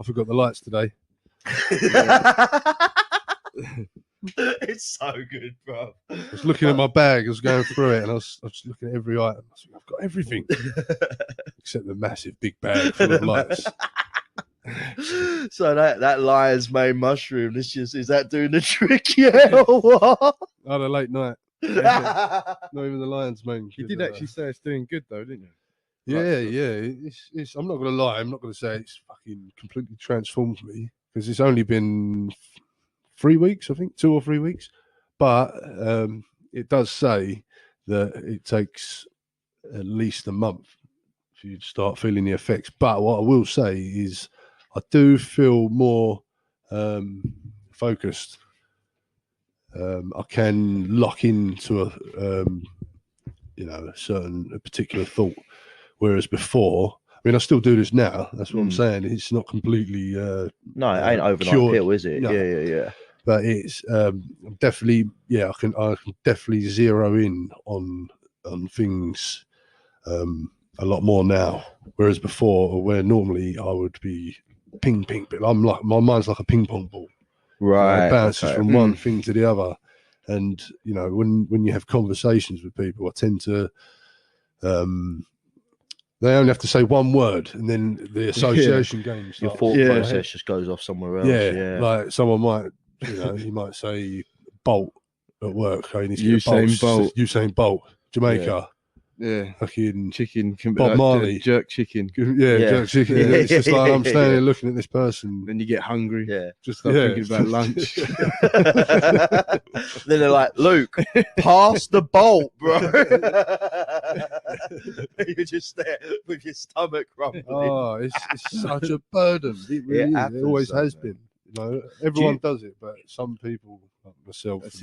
I forgot the lights today. It's so good, bro. I was looking at my bag, I was going through it, and I was just looking at every item. I was like, I've got everything except the massive big bag full of lights. So that lion's mane mushroom, is that doing the trick? Yeah, or what? I had a late night. Not even the lion's mane. You did actually say it's doing good though, didn't you? Yeah. It's. I'm not gonna lie. I'm not gonna say it's fucking completely transformed me because it's only been 3 weeks, I think, 2 or 3 weeks. But it does say that it takes at least a month for you to start feeling the effects. But what I will say is, I do feel more focused. I can lock into a particular thought, whereas before, I mean, I still do this now. That's what I'm saying. It's not completely no, it ain't overnight cured. pill, is it? No. Yeah. But it's definitely, I can definitely zero in on things a lot more now. Whereas before, where normally I would be ping, but I'm like, my mind's like a ping pong ball. Right. It bounces from one thing to the other. And, when you have conversations with people, I tend to, they only have to say one word and then the association game starts. Your thought process just goes off somewhere else. Yeah. Like someone might, you might say Bolt at work. Usain Bolt, Jamaica. Yeah. Fucking chicken. Bob Marley. Jerk chicken. Jerk chicken. Yeah. It's just like I'm standing there looking at this person. Then you get hungry. Yeah. Just start thinking about lunch. Then they're like, Luke, pass the bolt, bro. You're just there with your stomach rumbling. Oh, it's such a burden. It really is. It always has been. Everyone does it, but some people, like myself. That's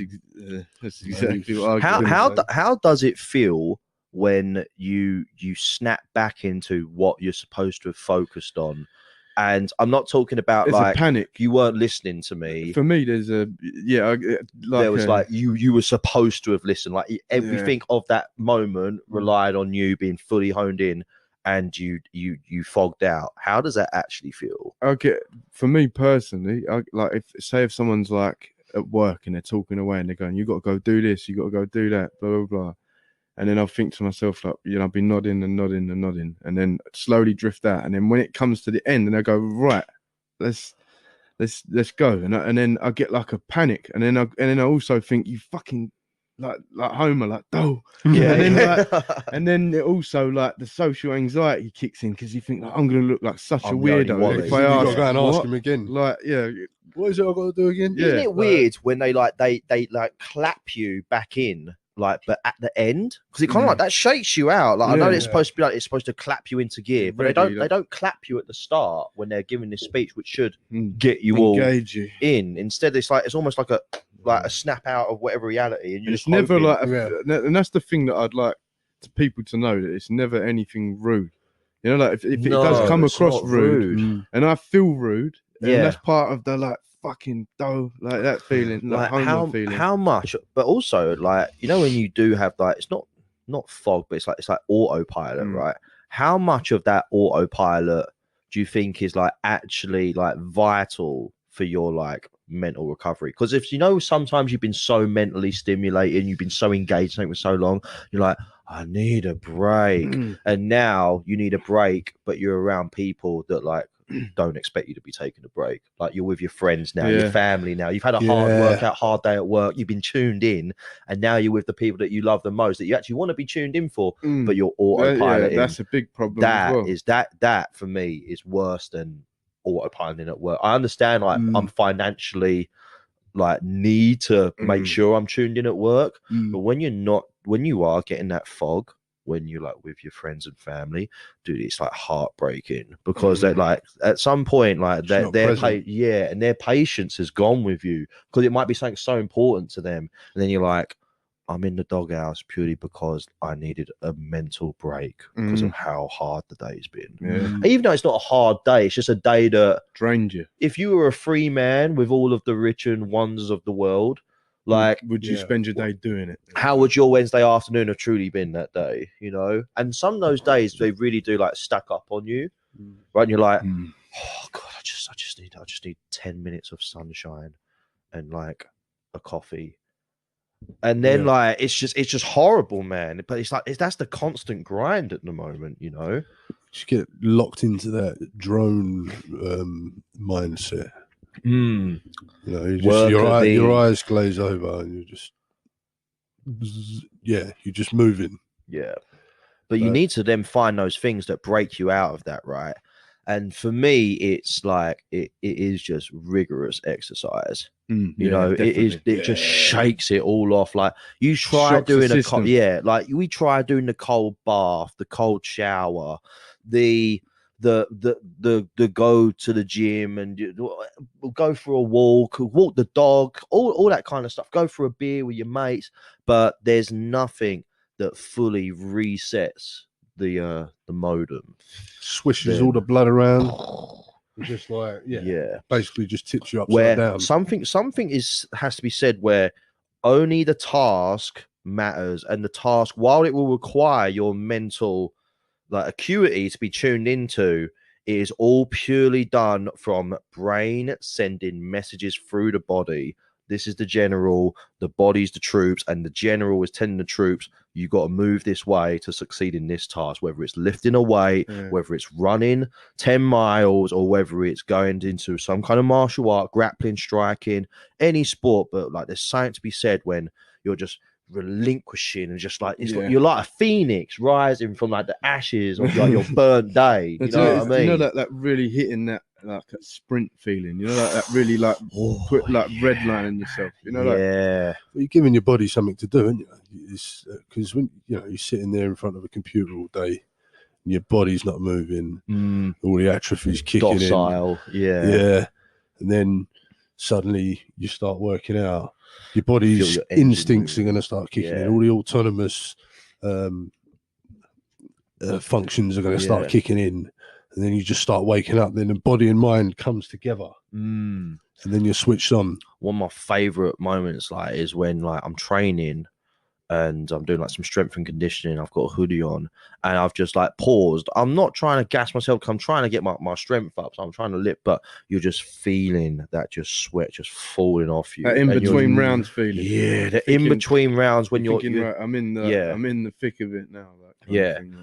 exactly what I How does it feel when you snap back into what you're supposed to have focused on? And I'm not talking about it's like a panic. You weren't listening to me. For me, there's there was you were supposed to have listened. Like everything of that moment relied on you being fully honed in, and you fogged out. How does that actually feel? Okay, for me personally, if someone's like at work and they're talking away and they're going, "You got to go do this, you got to go do that," blah blah blah. And then I'll think to myself, like, I'll be nodding, and then slowly drift out. And then when it comes to the end, and I go, right, let's go. And then I get like a panic. And then I also think, you fucking like Homer, like, oh, yeah. And then it also like the social anxiety kicks in because you think, like, I'm gonna look like such a weirdo if I ask. Go and ask him again. Like, yeah. What is it I've got to do again? Isn't it weird when they clap you back in? Like, but at the end, because it kind of like that shakes you out. Like, I know it's supposed to be like it's supposed to clap you into gear, but they don't clap you at the start when they're giving this speech, which should get you engage all you in. Instead, it's almost like a snap out of whatever reality, and it's never like, and that's the thing that I'd like people to know, that it's never anything rude. Like if it does come across rude, and I feel rude, and that's part of the like fucking dough, like that feeling, like how much, but also like when you do have like, it's not fog, but it's like autopilot, right? How much of that autopilot do you think is like actually like vital for your like mental recovery? Because if sometimes you've been so mentally stimulated, you've been so engaged for so long, you're like, I need a break, and now you need a break, but you're around people that like don't expect you to be taking a break. Like, you're with your friends now, your family now, you've had a hard day at work, you've been tuned in, and now you're with the people that you love the most, that you actually want to be tuned in for, but you're autopiloting. That's a big problem. That for me is worse than autopiloting at work. I understand, like, I'm financially like need to make sure I'm tuned in at work, but when you are getting that fog, when you're like with your friends and family, dude, it's like heartbreaking, because they're like, at some point, like and their patience has gone with you, because it might be something so important to them, and then you're like, I'm in the doghouse purely because I needed a mental break because of how hard the day's been. Even though it's not a hard day, it's just a day that drained you. If you were a free man with all of the rich and wonders of the world, like, would you spend your day doing it? How would your Wednesday afternoon have truly been that day? And some of those days, they really do like stack up on you, right? And you're like, oh god, I just need 10 minutes of sunshine and like a coffee. And then like it's just horrible, man. But it's like that's the constant grind at the moment, you know. Just get locked into that drone mindset. You know, your eyes glaze over, and you're just you're just moving. Yeah, but you need to then find those things that break you out of that, right? And for me, it's like it is just rigorous exercise. You know, definitely. It just shakes it all off. Like you try doing like we try doing the cold bath, the cold shower, the go to the gym and go for a walk the dog, all that kind of stuff. Go for a beer with your mates, but there's nothing that fully resets the modem, swishes all the blood around, just like basically just tips you upside down. Something has to be said where only the task matters, and the task, while it will require your mental like acuity to be tuned into, it is all purely done from brain sending messages through the body. This is the general, the body's the troops, and the general is telling the troops, you got to move this way to succeed in this task, whether it's lifting a weight, whether it's running 10 miles, or whether it's going into some kind of martial art, grappling, striking, any sport. But like there's something to be said when you're just relinquishing and just like you're like a phoenix rising from like the ashes of like your burnt day. You know what I mean? You know that really hitting that like a sprint feeling. You know that really like put like redlining yourself. You know, but you're giving your body something to do, aren't you? Because when you're sitting there in front of a computer all day, and your body's not moving, all the atrophy's kicking in. And then suddenly you start working out. Your body's instincts are going to start kicking in. All the autonomous functions are going to start kicking in, and then you just start waking up. Then the body and mind comes together, and then you're switched on. One of my favorite moments, like, is when like I'm training and I'm doing like some strength and conditioning. I've got a hoodie on and I've just like paused. I'm not trying to gas myself because I'm trying to get my strength up. So I'm trying to lift, but you're just feeling that just sweat just falling off you. That in between rounds feeling. Yeah, the in between rounds when you're right, I'm in the thick of it now.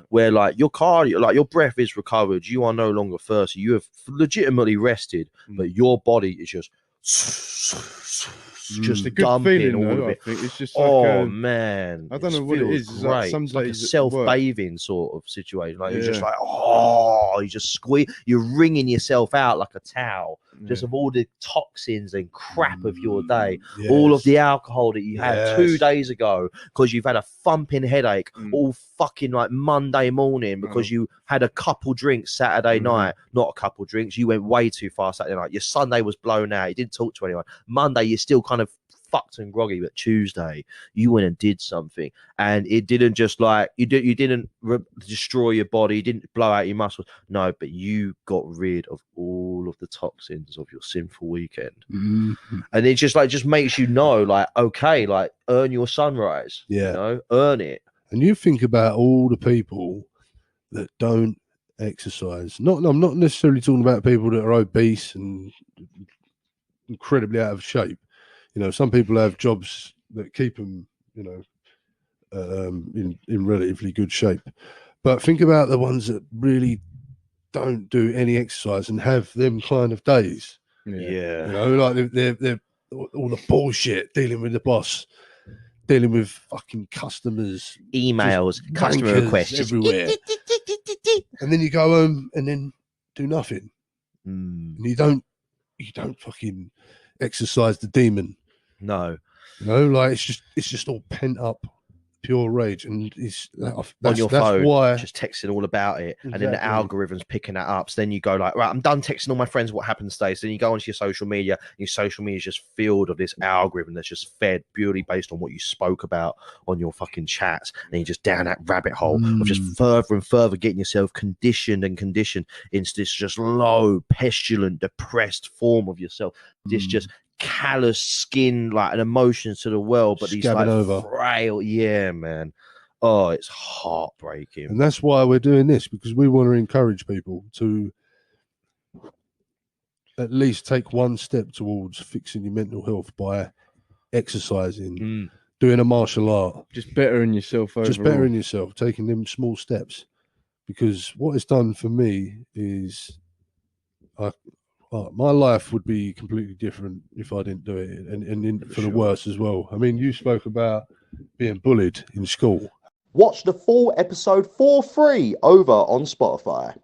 Where like your cardio, like your breath is recovered. You are no longer thirsty. You have legitimately rested, but your body is just a good feeling, all though, of it. I think it's just like man, I don't know what it is. It's like some like a self-bathing sort of situation. Like you're just like, you just squeeze, you're wringing yourself out like a towel, just of all the toxins and crap of your day, all of the alcohol that you had 2 days ago because you've had a thumping headache all fucking like Monday morning because you had a couple drinks Saturday night. Not a couple drinks, you went way too far Saturday night. Your Sunday was blown out, you didn't talk to anyone. Monday you're still kind of fucked and groggy, but Tuesday you went and did something, and it didn't just like you didn't destroy your body, you didn't blow out your muscles, no, but you got rid of all of the toxins of your sinful weekend. And it just makes you know, like, okay, like, earn your sunrise, you know, earn it. And you think about all the people that don't exercise. I'm not necessarily talking about people that are obese and incredibly out of shape. You know, some people have jobs that keep them, you know, in relatively good shape. But think about the ones that really don't do any exercise and have them kind of days. You know, like they're all the bullshit, dealing with the boss, dealing with fucking customers, emails, customer requests everywhere. And then you go home and then do nothing. And you don't fucking exercise the demon. No, you know, like it's just all pent up, pure rage, and on your phone, why just texting all about it, and then the algorithm's picking that up. So then you go like, right, I'm done texting all my friends what happened today. So then you go onto your social media, and your social media is just filled of this algorithm that's just fed purely based on what you spoke about on your fucking chats, and you just down that rabbit hole of just further and further getting yourself conditioned into this just low, pestilent, depressed form of yourself. This just callous skin, like, an emotions to the world, but these like frail, man. Oh, it's heartbreaking. And that's why we're doing this, because we want to encourage people to at least take one step towards fixing your mental health by exercising, doing a martial art, just bettering yourself overall. just bettering yourself, taking them small steps. Because what it's done for me is, my life would be completely different if I didn't do it, and for the worse as well. I mean, you spoke about being bullied in school. Watch the full episode for free over on Spotify.